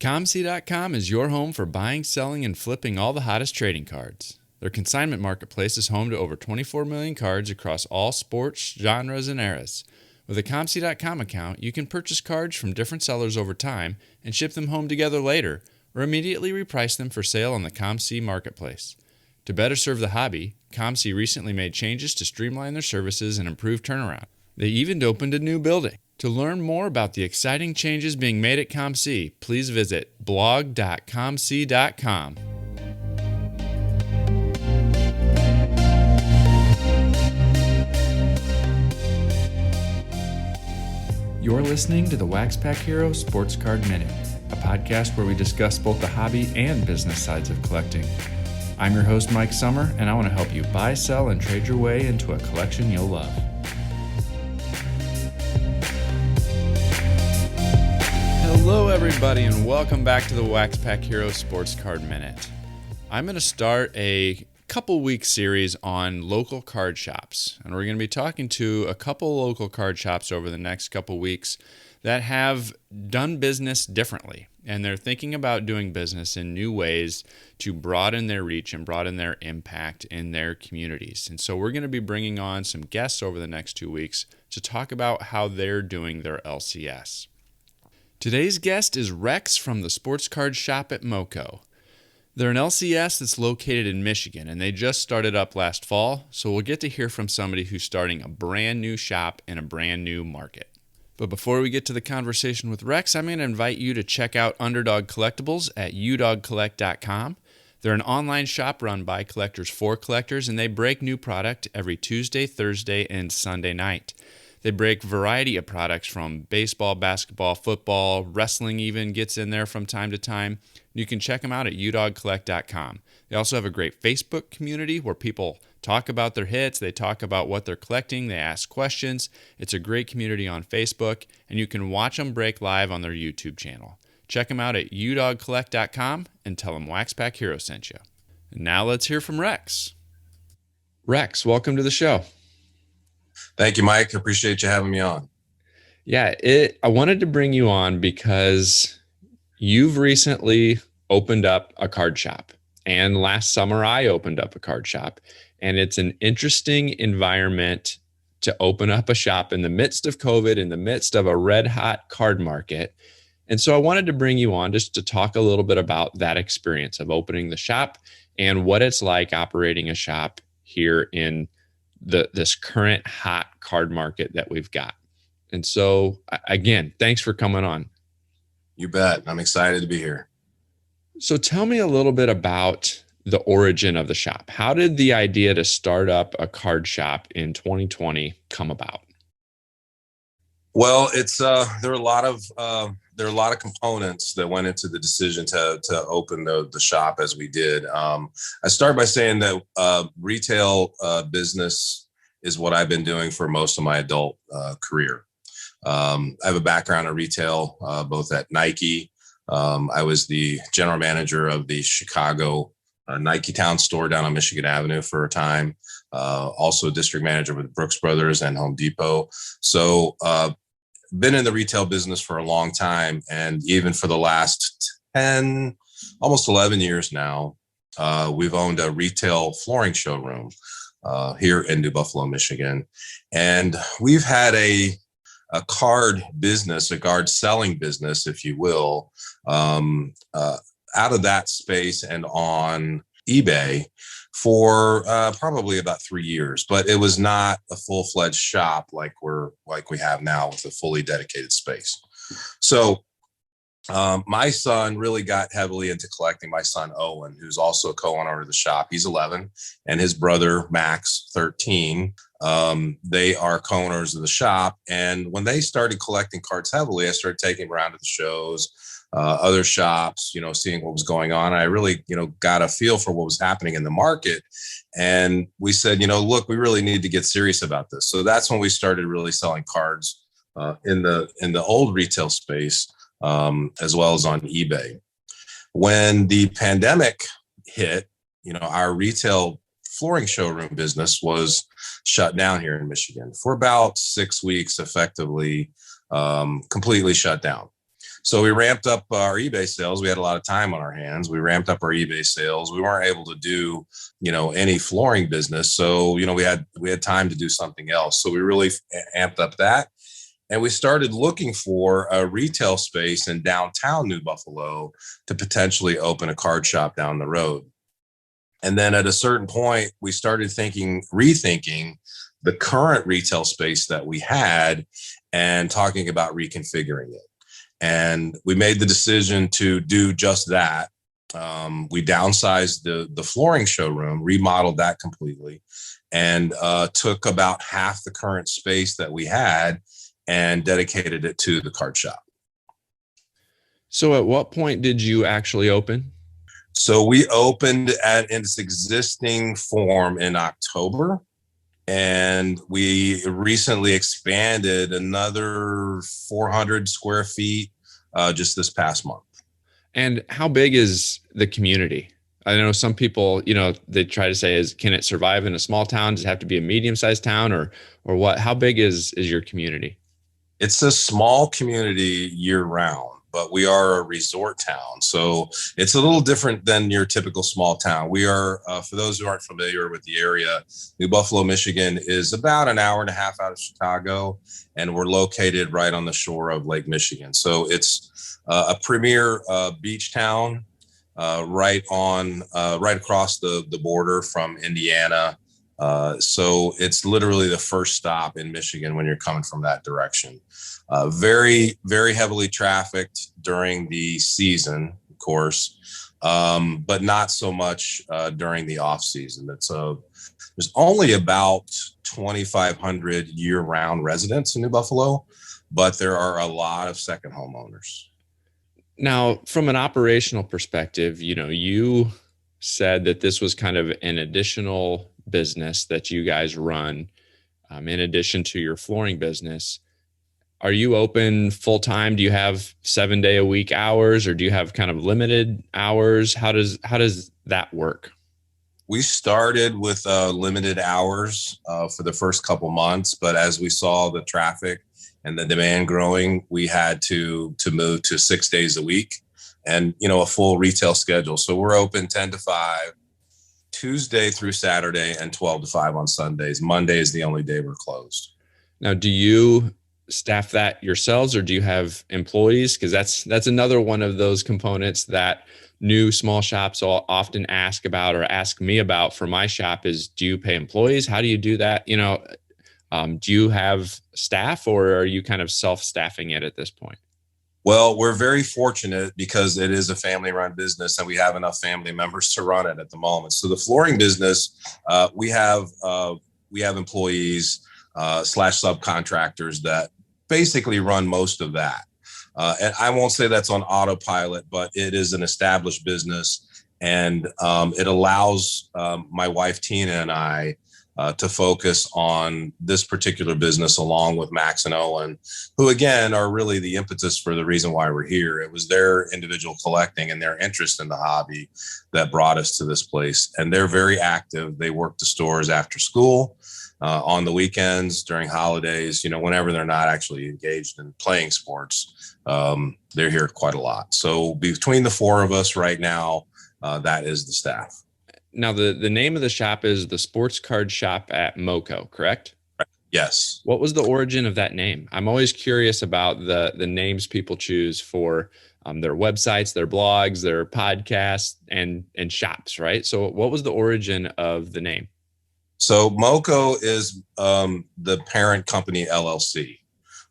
ComC.com is your home for buying, selling, and flipping all the hottest trading cards. Their consignment marketplace is home to over 24 million cards across all sports, genres, and eras. With a ComC.com account, you can purchase cards from different sellers over time and ship them home together later, or immediately reprice them for sale on the ComC marketplace. To better serve the hobby, ComC recently made changes to streamline their services and improve turnaround. They even opened a new building. To learn more about the exciting changes being made at ComC, please visit blog.comc.com. You're listening to the WaxPackHero Sports Card Minute, a podcast where we discuss both the hobby and business sides of collecting. I'm your host, Mike Summer, and I want to help you buy, sell, and trade your way into a collection you'll love. Hello, everybody, and welcome back to the WaxPackHero Sports Card Minute. I'm going to start a couple-week series on local card shops, and we're going to be talking to a couple local card shops over the next couple weeks that have done business differently, and they're thinking about doing business in new ways to broaden their reach and broaden their impact in their communities. And so we're going to be bringing on some guests over the next 2 weeks to talk about how they're doing their LCS. Today's guest is Rex from the Sports Card Shop at MOCO. They're an LCS that's located in Michigan, and they just started up last fall, so we'll get to hear from somebody who's starting a brand new shop in a brand new market. But before we get to the conversation with Rex, I'm going to invite you to check out Underdog Collectibles at udogcollect.com. They're an online shop run by collectors for collectors, and they break new product every Tuesday, Thursday, and Sunday night. They break a variety of products from baseball, basketball, football, wrestling even gets in there from time to time. You can check them out at udogcollect.com. They also have a great Facebook community where people talk about their hits, they talk about what they're collecting, they ask questions. It's a great community on Facebook, and you can watch them break live on their YouTube channel. Check them out at udogcollect.com and tell them WaxPackHero sent you. And now let's hear from Rex. Rex, welcome to the show. Thank you, Mike. I appreciate you having me on. Yeah, I wanted to bring you on because you've recently opened up a card shop. And last summer, I opened up a card shop. And it's an interesting environment to open up a shop in the midst of COVID, in the midst of a red hot card market. And so I wanted to bring you on just to talk a little bit about that experience of opening the shop and what it's like operating a shop here in this current hot card market that we've got. And so again, thanks for coming on. You bet. I'm excited to be here. So tell me a little bit about the origin of the shop. How did the idea to start up a card shop in 2020 come about? Well, there are a lot of components that went into the decision to open the shop as we did. I start by saying that retail business is what I've been doing for most of my adult career. I have a background in retail, both at Nike. I was the general manager of the Chicago Nike Town store down on Michigan Avenue for a time. Also district manager with Brooks Brothers and Home Depot. So been in the retail business for a long time, and even for the last 10, almost 11 years now, we've owned a retail flooring showroom here in New Buffalo, Michigan. And we've had a card business, a card selling business, if you will, out of that space and on eBay for probably about 3 years, but it was not a full-fledged shop like we have now with a fully dedicated space. So my son really got heavily into collecting. My son Owen, who's also a co-owner of the shop, he's 11, and his brother Max, 13. They are co-owners of the shop, and when they started collecting cards heavily, I started taking them around to the shows, other shops, seeing what was going on. I really, got a feel for what was happening in the market. And we said, look, we really need to get serious about this. So that's when we started really selling cards in the old retail space, as well as on eBay. When the pandemic hit, our retail flooring showroom business was shut down here in Michigan for about 6 weeks, effectively, completely shut down. So we ramped up our eBay sales. We had a lot of time on our hands. We ramped up our eBay sales. We weren't able to do, any flooring business. So, we had time to do something else. So we really amped up that. And we started looking for a retail space in downtown New Buffalo to potentially open a card shop down the road. And then at a certain point, we started rethinking the current retail space that we had and talking about reconfiguring it. And we made the decision to do just that. We downsized the flooring showroom, remodeled that completely, and took about half the current space that we had and dedicated it to the card shop. So at what point did you actually open? So we opened in its existing form in October, and we recently expanded another 400 square feet just this past month. And how big is the community? I know some people, they try to say, can it survive in a small town? Does it have to be a medium-sized town, or what? How big is your community? It's a small community year round, but we are a resort town. So it's a little different than your typical small town. We are, for those who aren't familiar with the area, New Buffalo, Michigan is about an hour and a half out of Chicago, and we're located right on the shore of Lake Michigan. So it's a premier beach town, right across the border from Indiana. So it's literally the first stop in Michigan when you're coming from that direction. Very, very heavily trafficked during the season, of course, but not so much during the off season. There's only about 2,500 year-round residents in New Buffalo, but there are a lot of second homeowners. Now, from an operational perspective, you said that this was kind of an additional business that you guys run, in addition to your flooring business. Are you open full time? Do you have 7-day-a-week hours, or do you have kind of limited hours? How does that work? We started with limited hours for the first couple months, but as we saw the traffic and the demand growing, we had to move to 6 days a week and a full retail schedule. So we're open 10 to 5 Tuesday through Saturday and 12 to 5 on Sundays. Monday is the only day we're closed. Now, do you staff that yourselves, or do you have employees? Because that's another one of those components that new small shops will often ask about, or ask me about for my shop, is, do you pay employees? How do you do that? Do you have staff, or are you kind of self-staffing it at this point? Well, we're very fortunate because it is a family-run business, and we have enough family members to run it at the moment. So the flooring business, we have employees / subcontractors that basically run most of that. And I won't say that's on autopilot, but it is an established business, and it allows my wife Tina and I to focus on this particular business, along with Max and Owen, who again are really the impetus for the reason why we're here. It was their individual collecting and their interest in the hobby that brought us to this place. And they're very active. They work the stores after school, on the weekends, during holidays, whenever they're not actually engaged in playing sports. They're here quite a lot. So between the four of us right now, that is the staff. Now, the name of the shop is the Sports Card Shop at MOCO, correct? Yes. What was the origin of that name? I'm always curious about the names people choose for their websites, their blogs, their podcasts, and shops, right? So what was the origin of the name? So MOCO is the parent company LLC.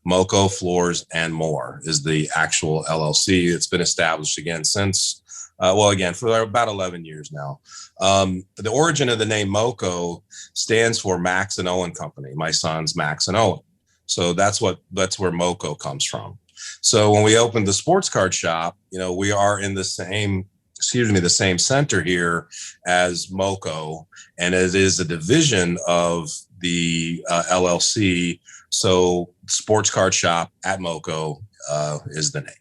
MOCO Floors and More is the actual LLC. It's been established again for about 11 years now. The origin of the name MOCO stands for Max and Owen Company. My sons, Max and Owen. So that's where MOCO comes from. So when we opened the sports card shop, we are in the same center here as MOCO, and it is a division of the LLC. So Sports Card Shop at MOCO is the name.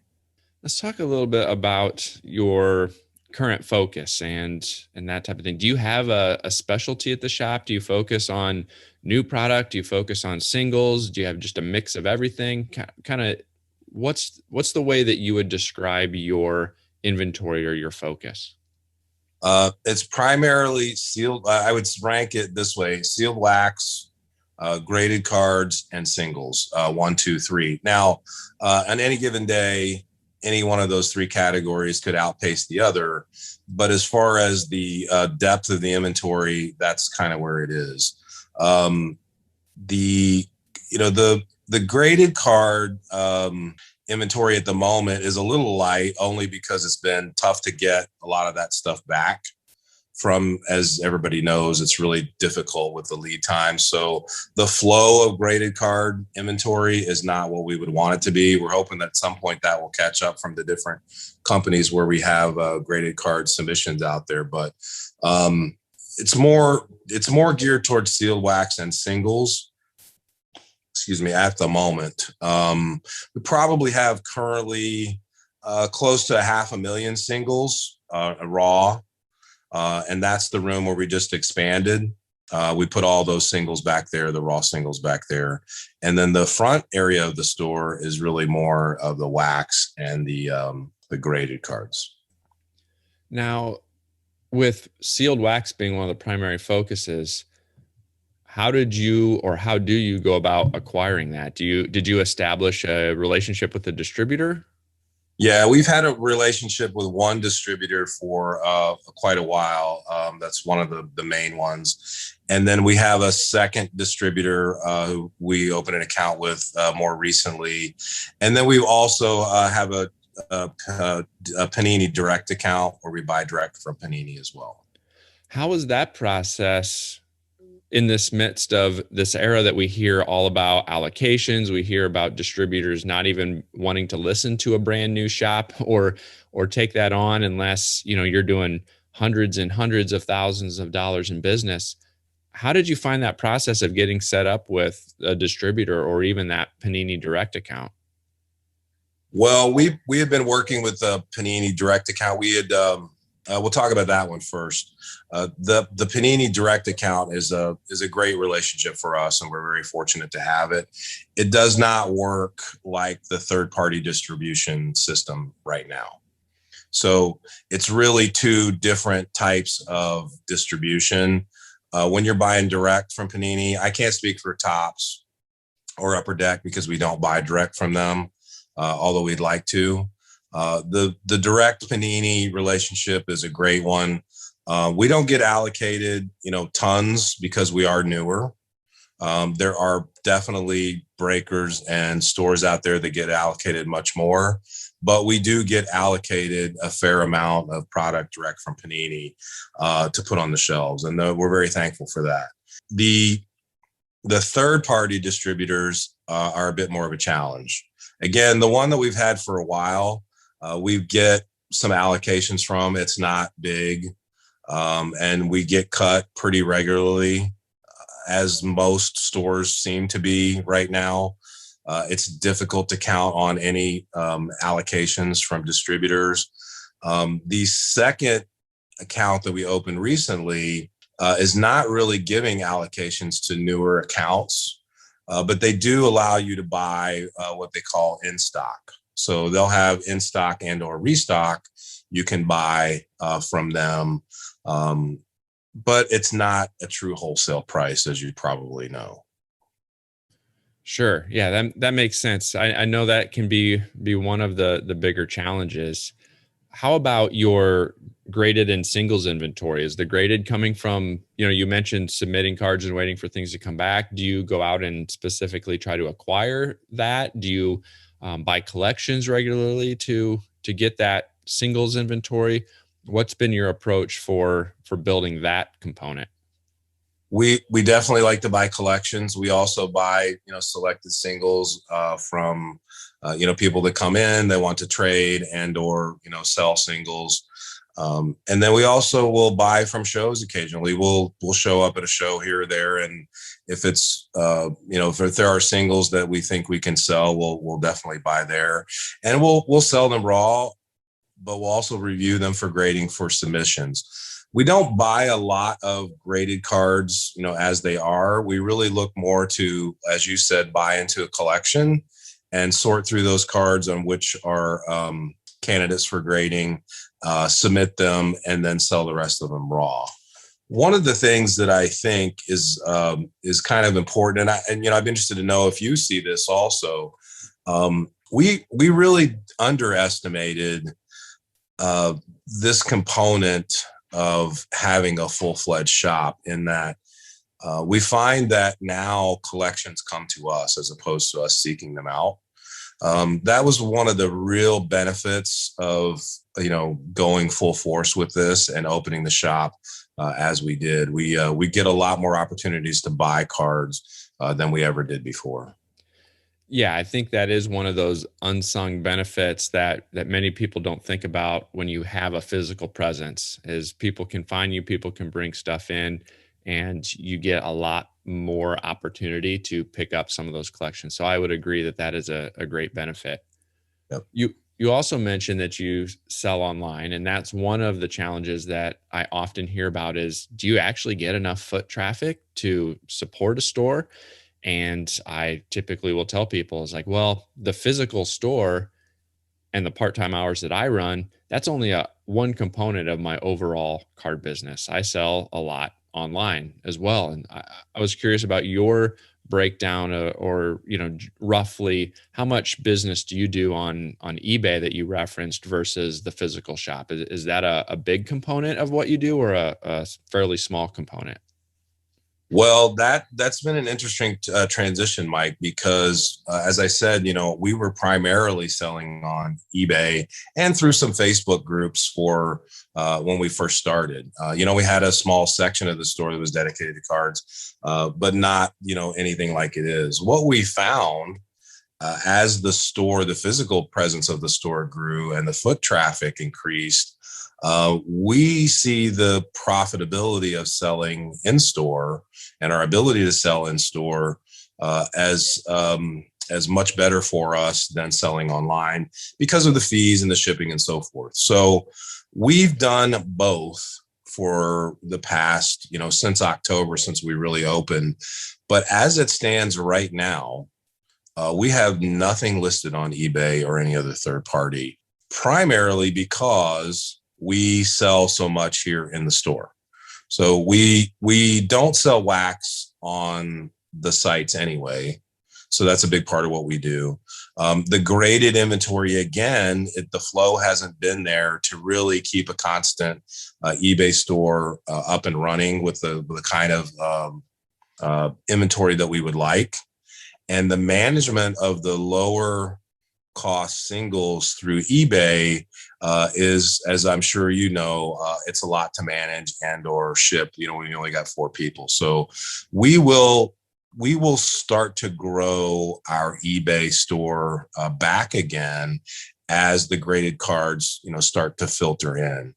Let's talk a little bit about your current focus and that type of thing. Do you have a specialty at the shop? Do you focus on new product? Do you focus on singles? Do you have just a mix of everything? Kind of what's the way that you would describe your inventory or your focus? It's primarily sealed. I would rank it this way: sealed wax, graded cards, and singles. One, two, three. Now, on any given day, any one of those three categories could outpace the other. But as far as the depth of the inventory, that's kind of where it is. The the graded card inventory at the moment is a little light, only because it's been tough to get a lot of that stuff back from, as everybody knows, it's really difficult with the lead time. So the flow of graded card inventory is not what we would want it to be. We're hoping that at some point that will catch up from the different companies where we have graded card submissions out there. But it's more geared towards sealed wax and singles. Excuse me, at the moment. We probably have currently close to 500,000 singles raw. And that's the room where we just expanded. We put all those singles back there, the raw singles back there. And then the front area of the store is really more of the wax and the graded cards. Now, with sealed wax being one of the primary focuses, how do you go about acquiring that? Did you establish a relationship with the distributor? Yeah, we've had a relationship with one distributor for quite a while. That's one of the main ones. And then we have a second distributor who we opened an account with more recently. And then we also have a Panini direct account where we buy direct from Panini as well. How is that process in this midst of this era that we hear all about allocations? We hear about distributors not even wanting to listen to a brand new shop or take that on unless, you're doing hundreds and hundreds of thousands of dollars in business. How did you find that process of getting set up with a distributor or even that Panini direct account? Well, we had been working with the Panini direct account. We had we'll talk about that one first. The Panini direct account is a great relationship for us, and we're very fortunate to have it. It does not work like the third-party distribution system right now. So it's really two different types of distribution. When you're buying direct from Panini, I can't speak for Topps or Upper Deck because we don't buy direct from them, although we'd like to. The direct Panini relationship is a great one. We don't get allocated, tons because we are newer. There are definitely breakers and stores out there that get allocated much more, but we do get allocated a fair amount of product direct from Panini to put on the shelves, and we're very thankful for that. The third-party distributors are a bit more of a challenge. Again, the one that we've had for a while, we get some allocations from. It's not big, and we get cut pretty regularly, as most stores seem to be right now. It's difficult to count on any allocations from distributors. The second account that we opened recently is not really giving allocations to newer accounts, but they do allow you to buy what they call in stock. So they'll have in stock and or restock you can buy from them. But it's not a true wholesale price, as you probably know. Sure. Yeah, that makes sense. I know that can be one of the bigger challenges. How about your graded and singles inventory? Is the graded coming from, you mentioned submitting cards and waiting for things to come back. Do you go out and specifically try to acquire that? Do you buy collections regularly to get that singles inventory? What's been your approach for building that component? We definitely like to buy collections. We also buy, selected singles from, people that come in, they want to trade and or, sell singles. And then we also will buy from shows occasionally. We'll show up at a show here or there, and if it's if there are singles that we think we can sell, we'll definitely buy there, and we'll sell them raw, but we'll also review them for grading for submissions. We don't buy a lot of graded cards, as they are. We really look more to, as you said, buy into a collection and sort through those cards on which are candidates for grading, submit them, and then sell the rest of them raw. One of the things that I think is kind of important, and I'm interested to know if you see this also. We really underestimated this component of having a full-fledged shop, in that we find that now collections come to us as opposed to us seeking them out. That was one of the real benefits of going full force with this and opening the shop as we did. We get a lot more opportunities to buy cards than we ever did before. Yeah, I think that is one of those unsung benefits that many people don't think about when you have a physical presence. Is people can find you, people can bring stuff in, and you get a lot more opportunity to pick up some of those collections. So I would agree that that is a great benefit. Yep. You also mentioned that you sell online, and that's one of the challenges that I often hear about is, do you actually get enough foot traffic to support a store? And I typically will tell people, is like, well, the physical store and the part-time hours that I run, that's only one component of my overall card business. I sell a lot online as well. And I was curious about your breakdown, or roughly how much business do you do on eBay that you referenced versus the physical shop? Is that a big component of what you do, or a fairly small component? Well, that's been an interesting transition, Mike, because as I said, we were primarily selling on eBay and through some Facebook groups for when we first started. We had a small section of the store that was dedicated to cards, but not, anything like it is. What we found as the physical presence of the store grew and the foot traffic increased, we see the profitability of selling in store and our ability to sell in store as much better for us than selling online because of the fees and the shipping and so forth. So we've done both for the past, since October, since we really opened. But as it stands right now, we have nothing listed on eBay or any other third party, primarily because we sell so much here in the store. So we don't sell wax on the sites anyway. So that's a big part of what we do. The graded inventory, again, the flow hasn't been there to really keep a constant eBay store up and running with the kind of inventory that we would like. And the management of the lower cost singles through eBay is, as I'm sure it's a lot to manage and or ship. We only got 4 people, so we will start to grow our eBay store back again as the graded cards start to filter in.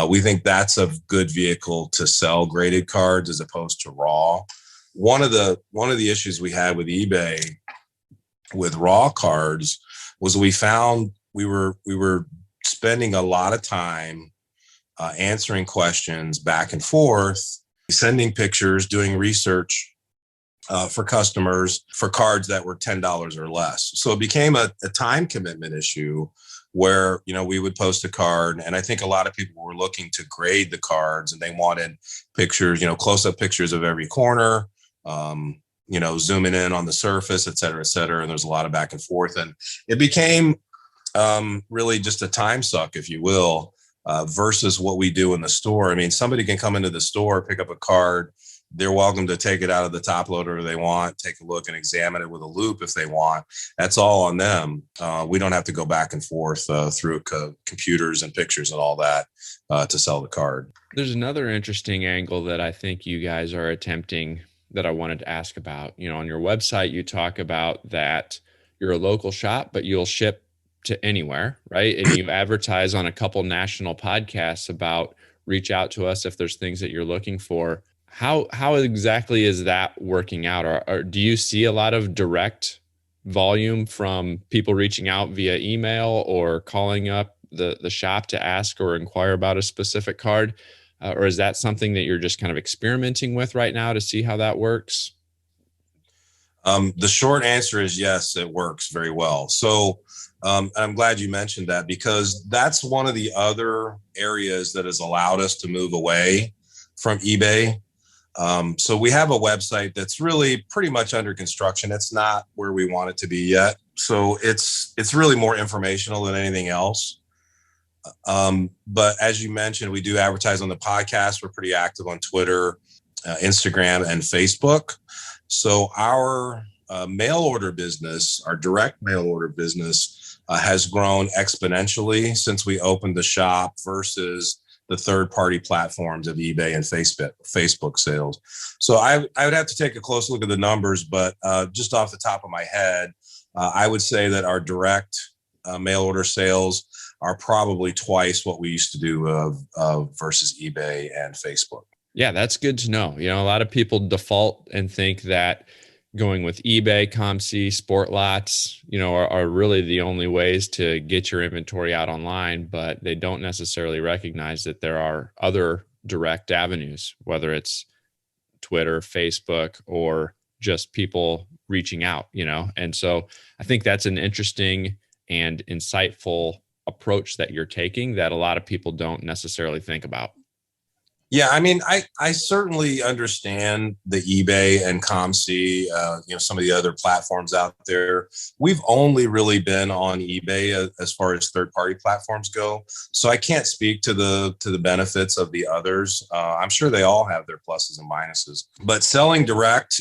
We think that's a good vehicle to sell graded cards as opposed to raw. One of the issues we had with eBay with raw cards was we found we were spending a lot of time answering questions back and forth, sending pictures, doing research for customers for cards that were $10 or less. So it became a time commitment issue where, we would post a card, and I think a lot of people were looking to grade the cards and they wanted pictures, close-up pictures of every corner, zooming in on the surface, et cetera, et cetera. And there's a lot of back and forth. And it became really just a time suck, if you will, versus what we do in the store. I mean, somebody can come into the store, pick up a card. They're welcome to take it out of the top loader if they want, take a look and examine it with a loop if they want. That's all on them. We don't have to go back and forth through computers and pictures and all that to sell the card. There's another interesting angle that I think you guys are attempting that I wanted to ask about. On your website, you talk about that you're a local shop, but you'll ship to anywhere, right? And you advertise on a couple national podcasts about reach out to us if there's things that you're looking for. How exactly is that working out? Or do you see a lot of direct volume from people reaching out via email or calling up the shop to ask or inquire about a specific card? Or is that something that you're just kind of experimenting with right now to see how that works? The short answer is yes, it works very well. So I'm glad you mentioned that, because that's one of the other areas that has allowed us to move away from eBay. So we have a website that's really pretty much under construction. It's not where we want it to be yet. So it's really more informational than anything else. But as you mentioned, we do advertise on the podcast. We're pretty active on Twitter, Instagram, and Facebook. So our mail order business, our direct mail order business, has grown exponentially since we opened the shop versus the third-party platforms of eBay and Facebook sales. So I would have to take a close look at the numbers, but just off the top of my head, I would say that our direct mail order sales are probably twice what we used to do versus eBay and Facebook. Yeah, that's good to know. You know, a lot of people default and think that going with eBay, ComC, Sport Lots, you know, are really the only ways to get your inventory out online, but they don't necessarily recognize that there are other direct avenues, whether it's Twitter, Facebook, or just people reaching out, you know? And so I think that's an interesting and insightful approach that you're taking that a lot of people don't necessarily think about. Yeah, I mean, I certainly understand the eBay and ComC, some of the other platforms out there. We've only really been on eBay as far as third-party platforms go, so I can't speak to the benefits of the others. I'm sure they all have their pluses and minuses, but selling direct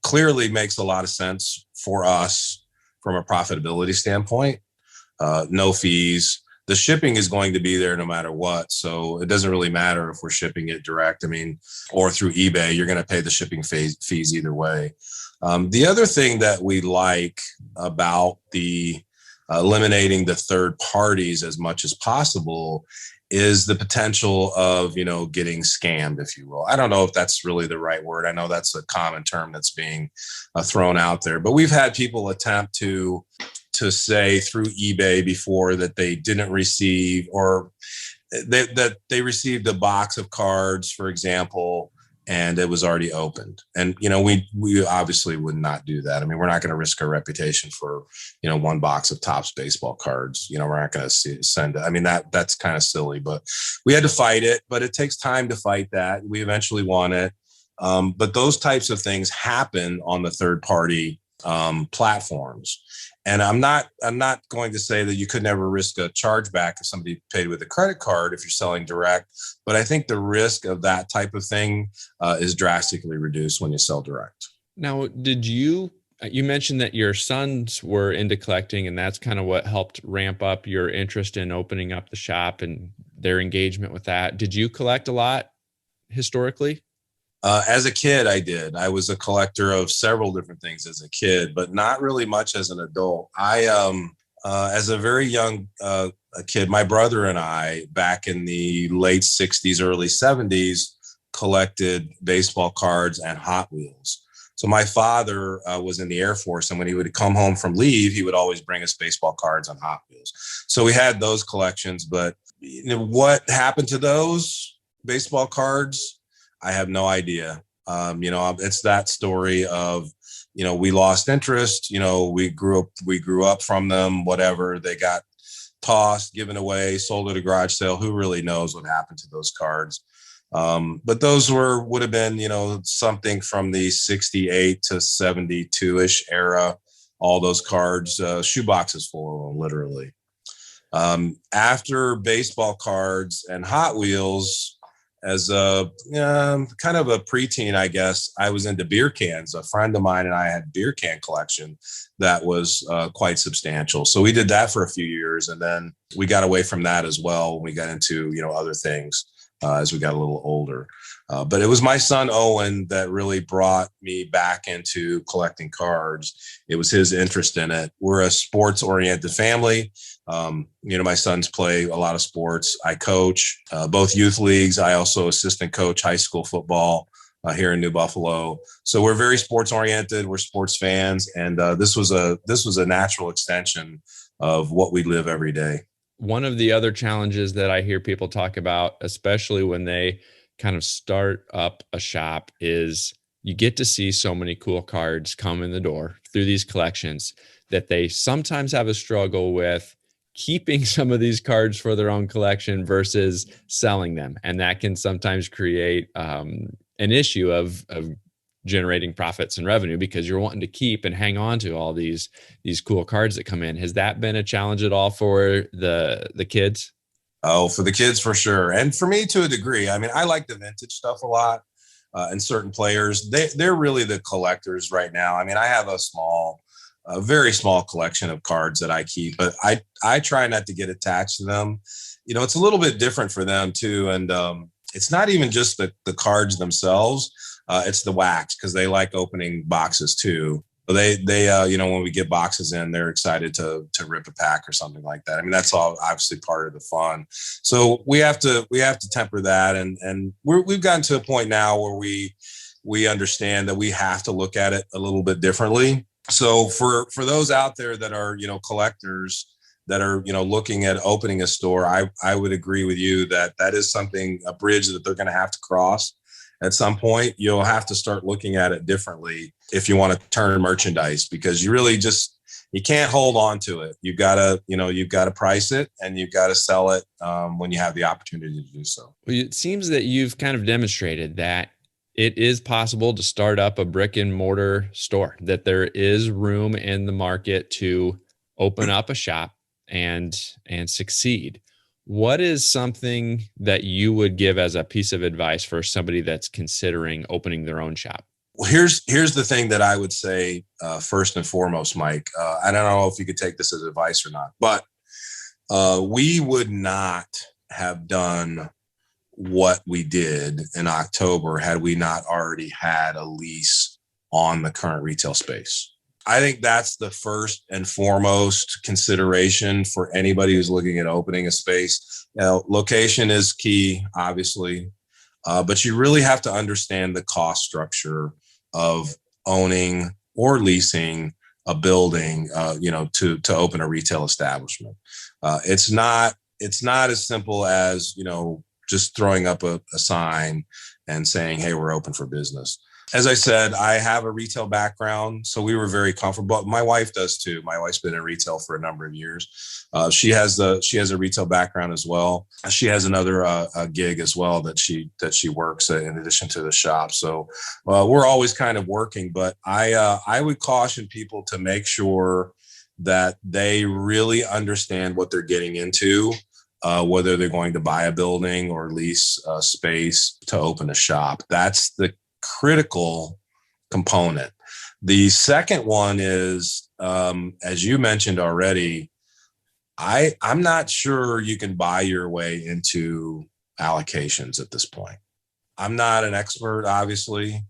clearly makes a lot of sense for us from a profitability standpoint. No fees. The shipping is going to be there no matter what. So it doesn't really matter if we're shipping it direct, or through eBay, you're going to pay the shipping fees either way. The other thing that we like about the eliminating the third parties as much as possible is the potential of, getting scammed, if you will. I don't know if that's really the right word. I know that's a common term that's being thrown out there, but we've had people attempt to say through eBay before that they didn't receive, or that they received a box of cards, for example, and it was already opened. And, we obviously would not do that. I mean, we're not going to risk our reputation for, one box of Topps baseball cards. We're not going to send it. I mean, that's kind of silly, but we had to fight it, but it takes time to fight that. We eventually won it. But those types of things happen on the third party platforms. And I'm not going to say that you could never risk a chargeback if somebody paid with a credit card if you're selling direct, but I think the risk of that type of thing is drastically reduced when you sell direct. Now, you mentioned that your sons were into collecting, and that's kind of what helped ramp up your interest in opening up the shop and their engagement with that. Did you collect a lot historically? As a kid, I did. I was a collector of several different things as a kid, but not really much as an adult. As a very young a kid, my brother and I, back in the late 60s, early 70s, collected baseball cards and Hot Wheels. So my father was in the Air Force, and when he would come home from leave, he would always bring us baseball cards on Hot Wheels. So we had those collections, but what happened to those baseball cards? I have no idea. It's that story of, we lost interest, we grew up from them, whatever. They got tossed, given away, sold at a garage sale. Who really knows what happened to those cards? But those would have been, something from the 68 to 72-ish era. All those cards, shoeboxes full of them, literally. After baseball cards and Hot Wheels, as a kind of a preteen, I guess, I was into beer cans. A friend of mine and I had a beer can collection that was quite substantial. So we did that for a few years, and then we got away from that as well when we got into other things as we got a little older. But it was my son Owen that really brought me back into collecting cards. It was his interest in it. We're a sports-oriented family. My sons play a lot of sports. I coach both youth leagues. I also assistant coach high school football here in New Buffalo. So we're very sports oriented. We're sports fans, and this was a natural extension of what we live every day. One of the other challenges that I hear people talk about, especially when they kind of start up a shop, is you get to see so many cool cards come in the door through these collections that they sometimes have a struggle with keeping some of these cards for their own collection versus selling them. And that can sometimes create an issue of generating profits and revenue because you're wanting to keep and hang on to all these cool cards that come in. Has that been a challenge at all for the kids? Oh, for the kids, for sure. And for me to a degree. I mean, I like the vintage stuff a lot. And certain players, they're really the collectors right now. I mean, I have a very small collection of cards that I keep, but I try not to get attached to them. You know, it's a little bit different for them too. And it's not even just the cards themselves. It's the wax, because they like opening boxes too. But they you know, when we get boxes in, they're excited to rip a pack or something like that. I mean, that's all obviously part of the fun. So we have to temper that, and we've gotten to a point now where we understand that we have to look at it a little bit differently. So for those out there that are, you know, collectors that are, you know, looking at opening a store, I would agree with you that is something, a bridge that they're going to have to cross. At some point, you'll have to start looking at it differently if you want to turn merchandise, because you really you can't hold on to it. You've got to price it, and you've got to sell it when you have the opportunity to do so. Well, it seems that you've kind of demonstrated that it is possible to start up a brick and mortar store, that there is room in the market to open up a shop and succeed. What is something that you would give as a piece of advice for somebody that's considering opening their own shop? Well, here's the thing that I would say first and foremost, Mike. I don't know if you could take this as advice or not, but we would not have done what we did in October had we not already had a lease on the current retail space. I think that's the first and foremost consideration for anybody who's looking at opening a space. Now, location is key, obviously, but you really have to understand the cost structure of owning or leasing a building, to open a retail establishment. It's not as simple as, just throwing up a sign and saying, "Hey, we're open for business." As I said, I have a retail background, so we were very comfortable. My wife does too. My wife's been in retail for a number of years. She has a retail background as well. She has another gig as well that she works in addition to the shop. So we're always kind of working. But I would caution people to make sure that they really understand what they're getting into, whether they're going to buy a building or lease space to open a shop. That's the critical component. The second one is, as you mentioned already, I'm not sure you can buy your way into allocations at this point. I'm not an expert, obviously,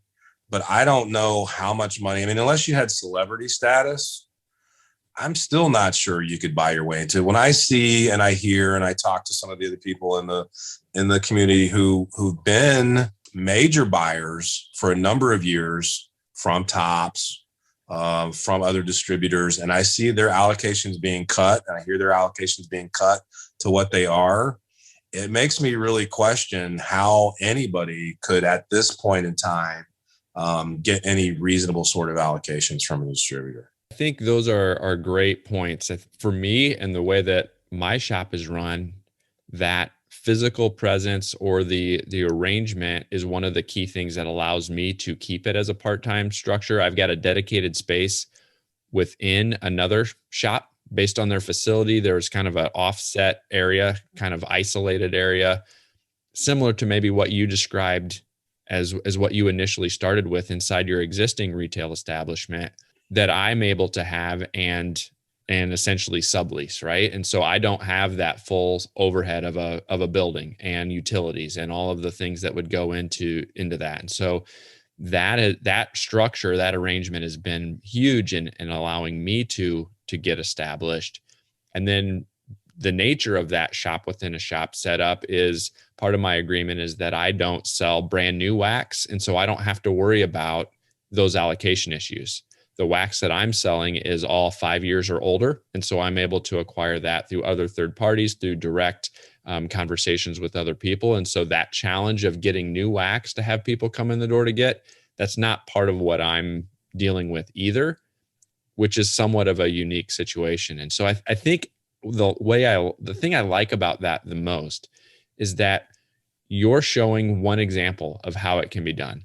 but I don't know how much money. I mean, unless you had celebrity status, I'm still not sure you could buy your way into. When I see and I hear and I talk to some of the other people in the community who've been major buyers for a number of years from Tops, from other distributors, and I see their allocations being cut, and I hear their allocations being cut to what they are, it makes me really question how anybody could, at this point in time, get any reasonable sort of allocations from a distributor. I think those are great points. For me and the way that my shop is run, that physical presence or the arrangement is one of the key things that allows me to keep it as a part-time structure. I've got a dedicated space within another shop based on their facility. There's kind of an offset area, kind of isolated area, similar to maybe what you described as what you initially started with inside your existing retail establishment, that I'm able to have and essentially sublease, right? And so I don't have that full overhead of a building and utilities and all of the things that would go into that. And so that structure, that arrangement has been huge in allowing me to get established. And then the nature of that shop within a shop setup is, part of my agreement is that I don't sell brand new wax. And so I don't have to worry about those allocation issues. The wax that I'm selling is all 5 years or older. And so I'm able to acquire that through other third parties, through direct conversations with other people. And so that challenge of getting new wax to have people come in the door to get, that's not part of what I'm dealing with either, which is somewhat of a unique situation. And so I think the thing I like about that the most is that you're showing one example of how it can be done.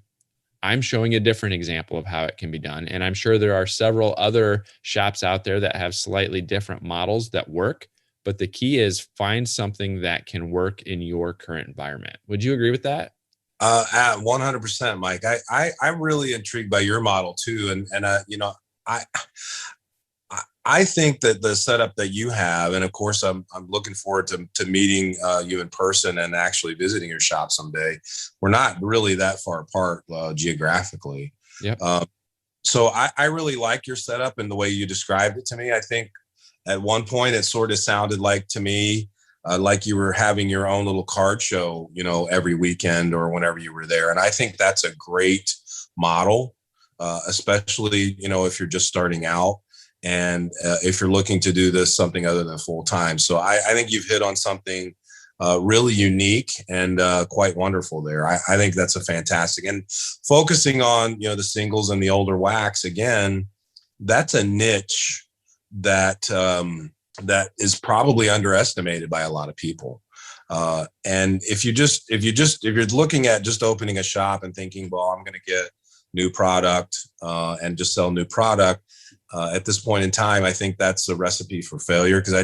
I'm showing a different example of how it can be done. And I'm sure there are several other shops out there that have slightly different models that work. But the key is find something that can work in your current environment. Would you agree with that? At 100%, Mike. I'm really intrigued by your model too. And I, I think that the setup that you have, and of course, I'm looking forward to meeting you in person and actually visiting your shop someday. We're not really that far apart geographically. Yep. So I really like your setup and the way you described it to me. I think at one point it sort of sounded like to me like you were having your own little card show, every weekend or whenever you were there. And I think that's a great model, especially, if you're just starting out. And if you're looking to do this something other than full time. So I think you've hit on something really unique and quite wonderful there. I think that's a fantastic. And focusing on, the singles and the older wax, again, that's a niche that that is probably underestimated by a lot of people. And if you're looking at just opening a shop and thinking, well, I'm going to get new product and just sell new product, at this point in time, I think that's a recipe for failure because I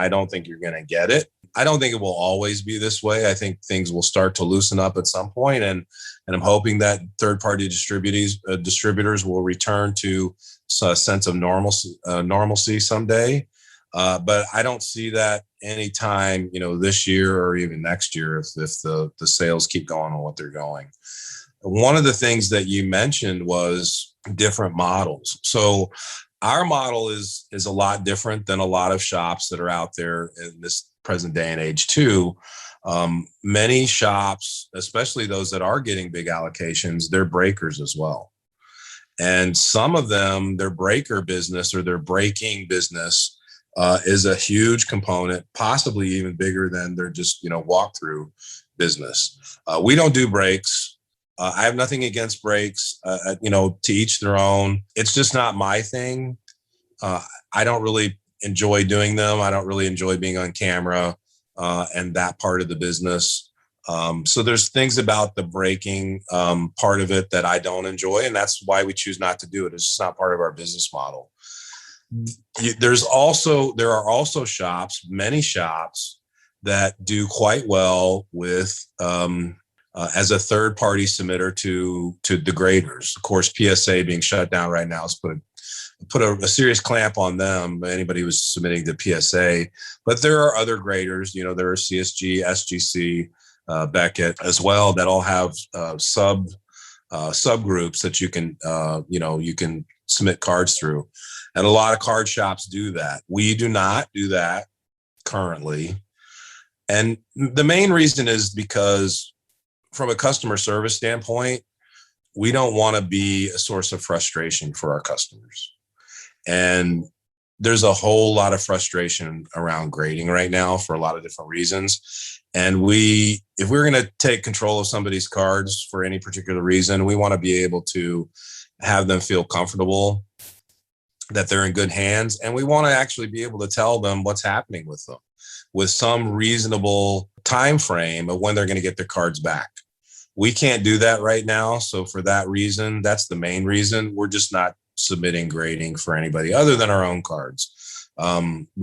don't think you're going to get it. I don't think it will always be this way. I think things will start to loosen up at some point, and I'm hoping that third-party distributors will return to a sense of normalcy someday. But I don't see that anytime, this year or even next year if the sales keep going on what they're going. One of the things that you mentioned was different models. So our model is a lot different than a lot of shops that are out there in this present day and age too. Many shops, especially those that are getting big allocations, they're breakers as well. And some of them, their breaker business or their breaking business is a huge component, possibly even bigger than their just, walkthrough business. We don't do breaks. I have nothing against breaks, to each their own. It's just not my thing. I don't really enjoy doing them. I don't really enjoy being on camera and that part of the business. So there's things about the breaking part of it that I don't enjoy, and that's why we choose not to do it. It's just not part of our business model. There are also shops, many shops that do quite well with as a third-party submitter to the graders. Of course, PSA being shut down right now has put a serious clamp on them, anybody who's submitting to PSA. But there are other graders, there are CSG, SGC, Beckett as well, that all have subgroups that you can submit cards through. And a lot of card shops do that. We do not do that currently. And the main reason is because from a customer service standpoint, we don't want to be a source of frustration for our customers. And there's a whole lot of frustration around grading right now for a lot of different reasons. And if we're going to take control of somebody's cards for any particular reason, we want to be able to have them feel comfortable that they're in good hands. And we want to actually be able to tell them what's happening with them with some reasonable time frame of when they're going to get their cards back. We can't do that right now. So for that reason, that's the main reason. We're just not submitting grading for anybody other than our own cards. We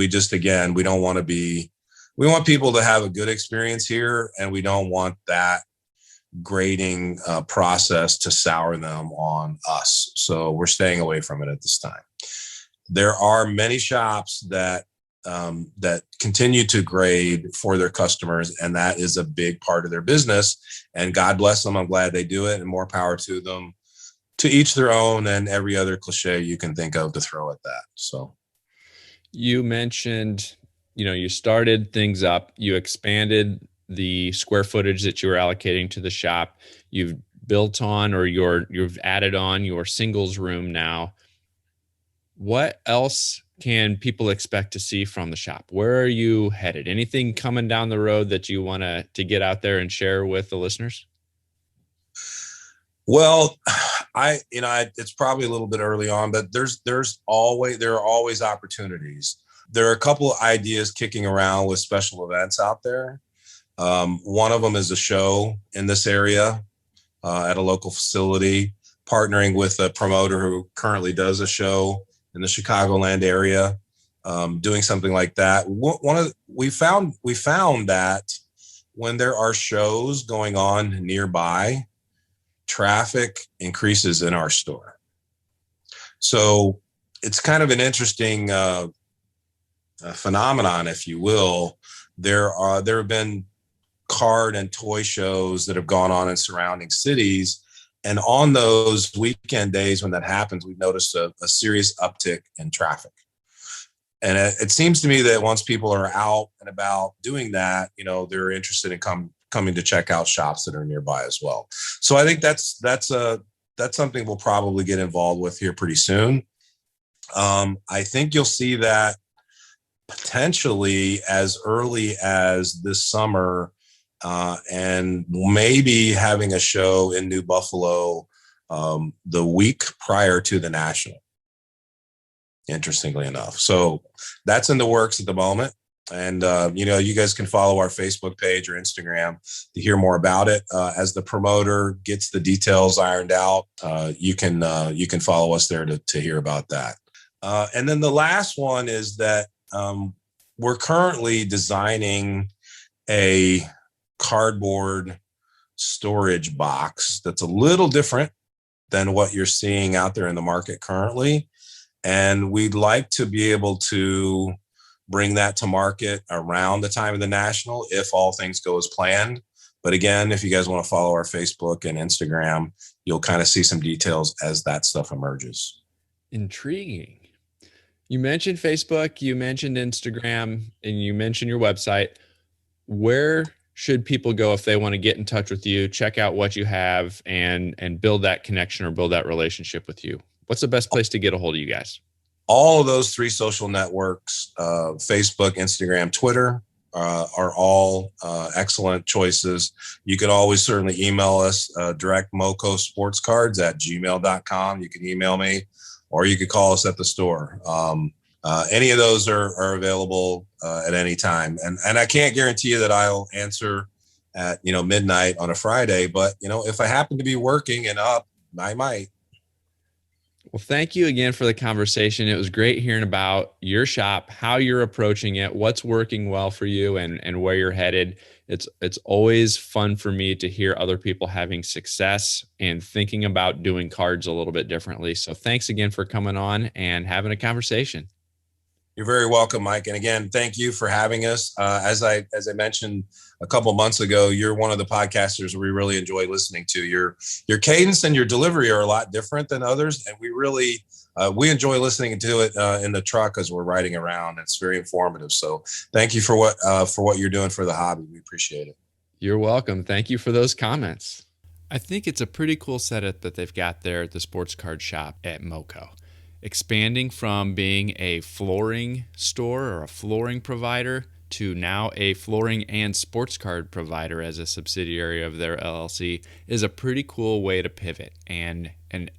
don't want to we want people to have a good experience here, and we don't want that grading process to sour them on us. So we're staying away from it at this time. There are many shops that continue to grade for their customers, and that is a big part of their business. And God bless them. I'm glad they do it, and more power to them. To each their own, and every other cliche you can think of to throw at that. So you mentioned, you started things up, you expanded the square footage that you were allocating to the shop. You've built on, or you've added on your singles room now. What else can people expect to see from the shop? Where are you headed? Anything coming down the road that you want to get out there and share with the listeners? Well, it's probably a little bit early on, but there are always opportunities. There are a couple of ideas kicking around with special events out there. One of them is a show in this area at a local facility, partnering with a promoter who currently does a show in the Chicagoland area, doing something like that. We found that when there are shows going on nearby, traffic increases in our store. So it's kind of an interesting phenomenon, if you will. There have been card and toy shows that have gone on in surrounding cities. And on those weekend days when that happens, we've noticed a serious uptick in traffic. And it seems to me that once people are out and about doing that, they're interested in coming to check out shops that are nearby as well. So I think that's something we'll probably get involved with here pretty soon. I think you'll see that potentially as early as this summer, and maybe having a show in New Buffalo the week prior to the National, interestingly enough. So that's in the works at the moment. And, you guys can follow our Facebook page or Instagram to hear more about it. As the promoter gets the details ironed out, you can follow us there to hear about that. And then the last one is that we're currently designing a cardboard storage box that's a little different than what you're seeing out there in the market currently. And we'd like to be able to bring that to market around the time of the National, if all things go as planned. But again, if you guys want to follow our Facebook and Instagram, you'll kind of see some details as that stuff emerges. Intriguing. You mentioned Facebook, you mentioned Instagram, and you mentioned your website. Where should people go if they want to get in touch with you, check out what you have, and build that connection or build that relationship with you? What's the best place to get a hold of you guys? All of those three social networks, Facebook, Instagram, Twitter, are all excellent choices. You can always certainly email us, direct MOCO sports cards at gmail.com. You can email me, or you could call us at the store. Any of those are available at any time. And I can't guarantee you that I'll answer at, midnight on a Friday, but, if I happen to be working and up, I might. Well, thank you again for the conversation. It was great hearing about your shop, how you're approaching it, what's working well for you, and where you're headed. It's always fun for me to hear other people having success and thinking about doing cards a little bit differently. So thanks again for coming on and having a conversation. You're very welcome, Mike. And again, thank you for having us. As I mentioned a couple of months ago, you're one of the podcasters we really enjoy listening to. Your cadence and your delivery are a lot different than others, and we really we enjoy listening to it in the truck as we're riding around. It's very informative. So thank you for what you're doing for the hobby. We appreciate it. You're welcome. Thank you for those comments. I think it's a pretty cool setup that they've got there at the sports card shop at MOCO. Expanding from being a flooring store or a flooring provider to now a flooring and sports card provider as a subsidiary of their LLC is a pretty cool way to pivot and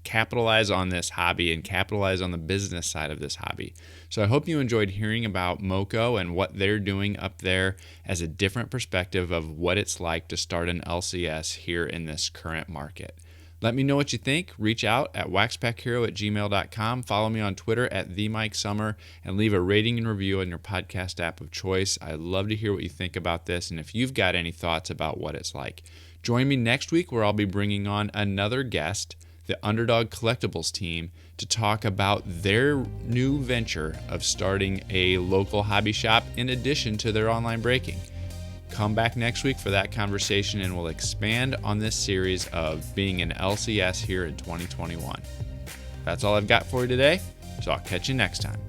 capitalize on this hobby and capitalize on the business side of this hobby. So I hope you enjoyed hearing about MOCO and what they're doing up there as a different perspective of what it's like to start an LCS here in this current market. Let me know what you think. Reach out at WaxPackHero@gmail.com. Follow me on Twitter at TheMikeSummer, and leave a rating and review on your podcast app of choice. I'd love to hear what you think about this, and if you've got any thoughts about what it's like. Join me next week where I'll be bringing on another guest, the Underdog Collectibles team, to talk about their new venture of starting a local hobby shop in addition to their online breaking. Come back next week for that conversation, and we'll expand on this series of being an LCS here in 2021. That's all I've got for you today, so I'll catch you next time.